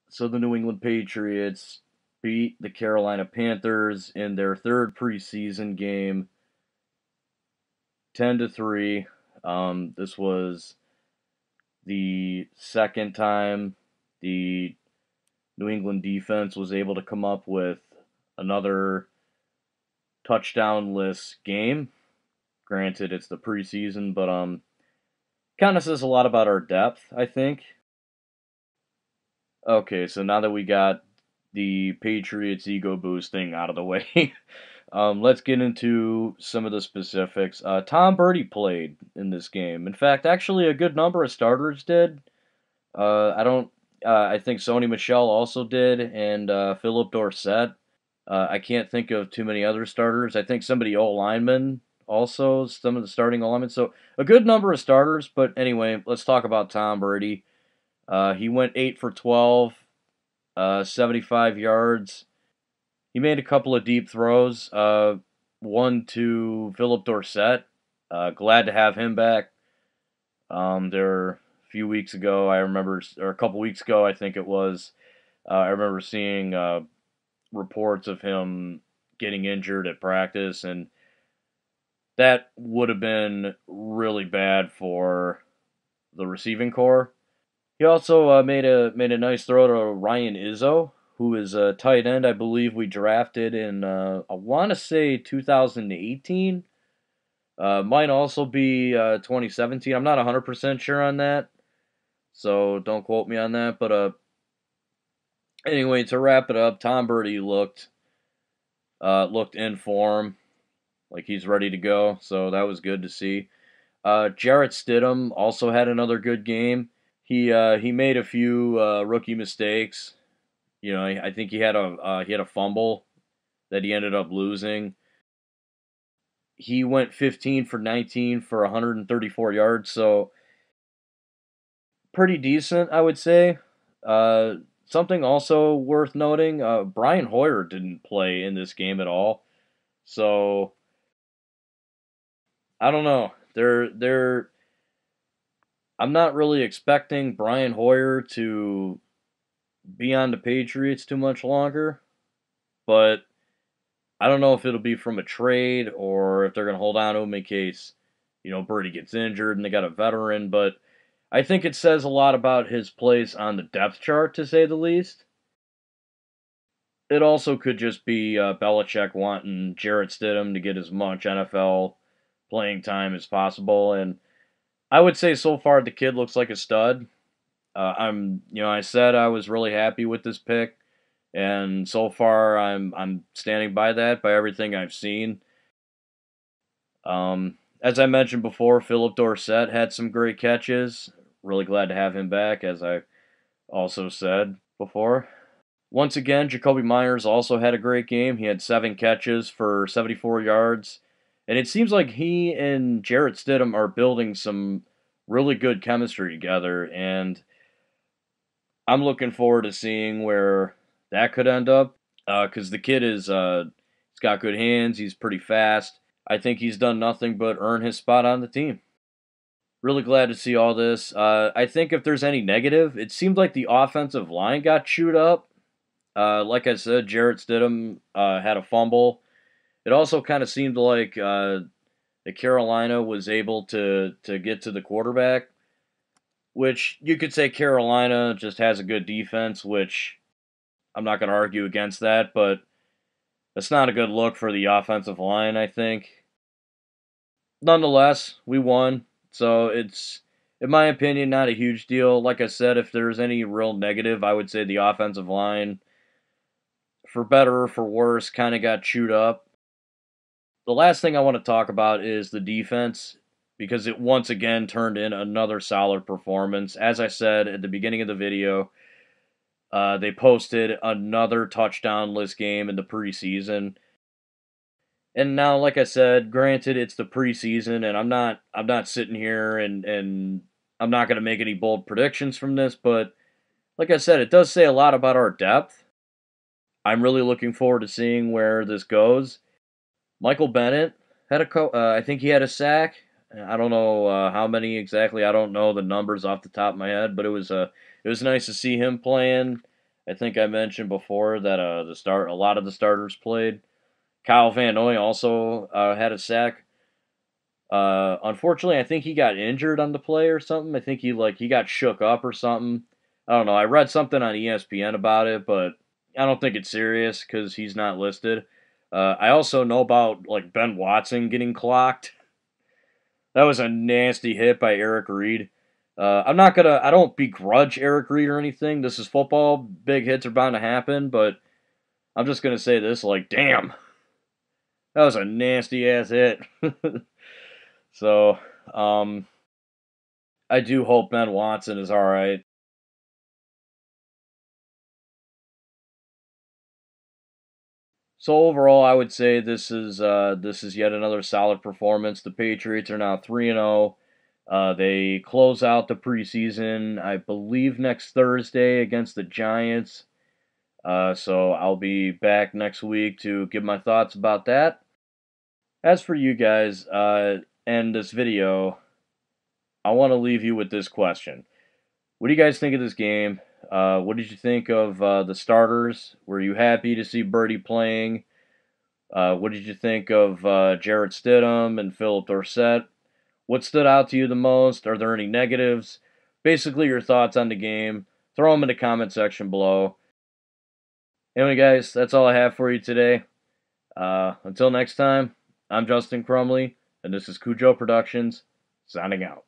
So the New England Patriots beat the Carolina Panthers in their third preseason game, 10-3. This was the second time the New England defense was able to come up with another touchdownless game. Granted, it's the preseason, but kind of says a lot about our depth, I think. Okay, so now that we got the Patriots ego boosting out of the way, let's get into some of the specifics. Tom Brady played in this game. In fact, actually, a good number of starters did. I don't. I think Sony Michel also did, and Phillip Dorsett. I can't think of too many other starters. I think somebody O lineman also, some of the starting linemen. So a good number of starters. But anyway, let's talk about Tom Brady. He went 8 for 12, 75 yards. He made a couple of deep throws. One to Phillip Dorsett. Glad to have him back. There a few weeks ago, I remember, or a couple weeks ago, I think it was. I remember seeing reports of him getting injured at practice, and that would have been really bad for the receiving core. He also made a nice throw to Ryan Izzo, who is a tight end I believe we drafted in I want to say 2018. Might also be 2017. I'm not 100% sure on that, so don't quote me on that. But anyway, to wrap it up, Tom Brady looked in form, like he's ready to go. So that was good to see. Jarrett Stidham also had another good game. He made a few rookie mistakes. You know, I think he had a fumble that he ended up losing. He went 15 for 19 for 134 yards, so pretty decent, I would say. Uh, Something also worth noting: Brian Hoyer didn't play in this game at all, so I don't know. I'm not really expecting Brian Hoyer to be on the Patriots too much longer, but I don't know if it'll be from a trade or if they're going to hold on to him in case, Brady gets injured and they got a veteran. But I think it says a lot about his place on the depth chart, to say the least. It also could just be Belichick wanting Jarrett Stidham to get as much NFL playing time as possible. And I would say so far the kid looks like a stud. I said I was really happy with this pick. And so far, I'm standing by that, by everything I've seen. As I mentioned before, Phillip Dorsett had some great catches. Really glad to have him back, as I also said before. Once again, Jacoby Myers also had a great game. He had 7 catches for 74 yards. And it seems like he and Jarrett Stidham are building some really good chemistry together. And I'm looking forward to seeing where that could end up. Because the kid he's got good hands. He's pretty fast. I think he's done nothing but earn his spot on the team. Really glad to see all this. I think if there's any negative, it seemed like the offensive line got chewed up. Like I said, Jarrett Stidham had a fumble. It also kind of seemed like the Carolina was able to get to the quarterback, which you could say Carolina just has a good defense, which I'm not going to argue against that, but that's not a good look for the offensive line, I think. Nonetheless, we won, so it's, in my opinion, not a huge deal. Like I said, if there's any real negative, I would say the offensive line, for better or for worse, kind of got chewed up. The last thing I want to talk about is the defense, because it once again turned in another solid performance. As I said at the beginning of the video, they posted another touchdownless game in the preseason. And now, like I said, granted it's the preseason, and I'm not sitting here and I'm not going to make any bold predictions from this, but like I said, it does say a lot about our depth. I'm really looking forward to seeing where this goes. Michael Bennett had I think he had a sack. I don't know how many exactly. I don't know the numbers off the top of my head, but it was nice to see him playing I think I mentioned before that a lot of the starters played. Kyle Van Noy also had a sack. Unfortunately, I think he got injured on the play or something. I think he got shook up or something. I don't know. I read something on ESPN about it, but I don't think it's serious because he's not listed. I also know about like Ben Watson getting clocked. That was a nasty hit by Eric Reed. I don't begrudge Eric Reed or anything. This is football. Big hits are bound to happen, but I'm just gonna say this: like, damn, that was a nasty ass hit. So, um, I do hope Ben Watson is all right. So overall, I would say this is yet another solid performance. The Patriots are now 3-0. They close out the preseason, I believe, next Thursday against the Giants. So I'll be back next week to give my thoughts about that. As for you guys, and this video, I want to leave you with this question. What do you guys think of this game? What did you think of the starters? Were you happy to see Brady playing? What did you think of Jarrett Stidham and Phillip Dorsett? What stood out to you the most? Are there any negatives? Basically, your thoughts on the game. Throw them in the comment section below. Anyway, guys, that's all I have for you today. Until next time, I'm Justin Crumley, and this is Cujo Productions, signing out.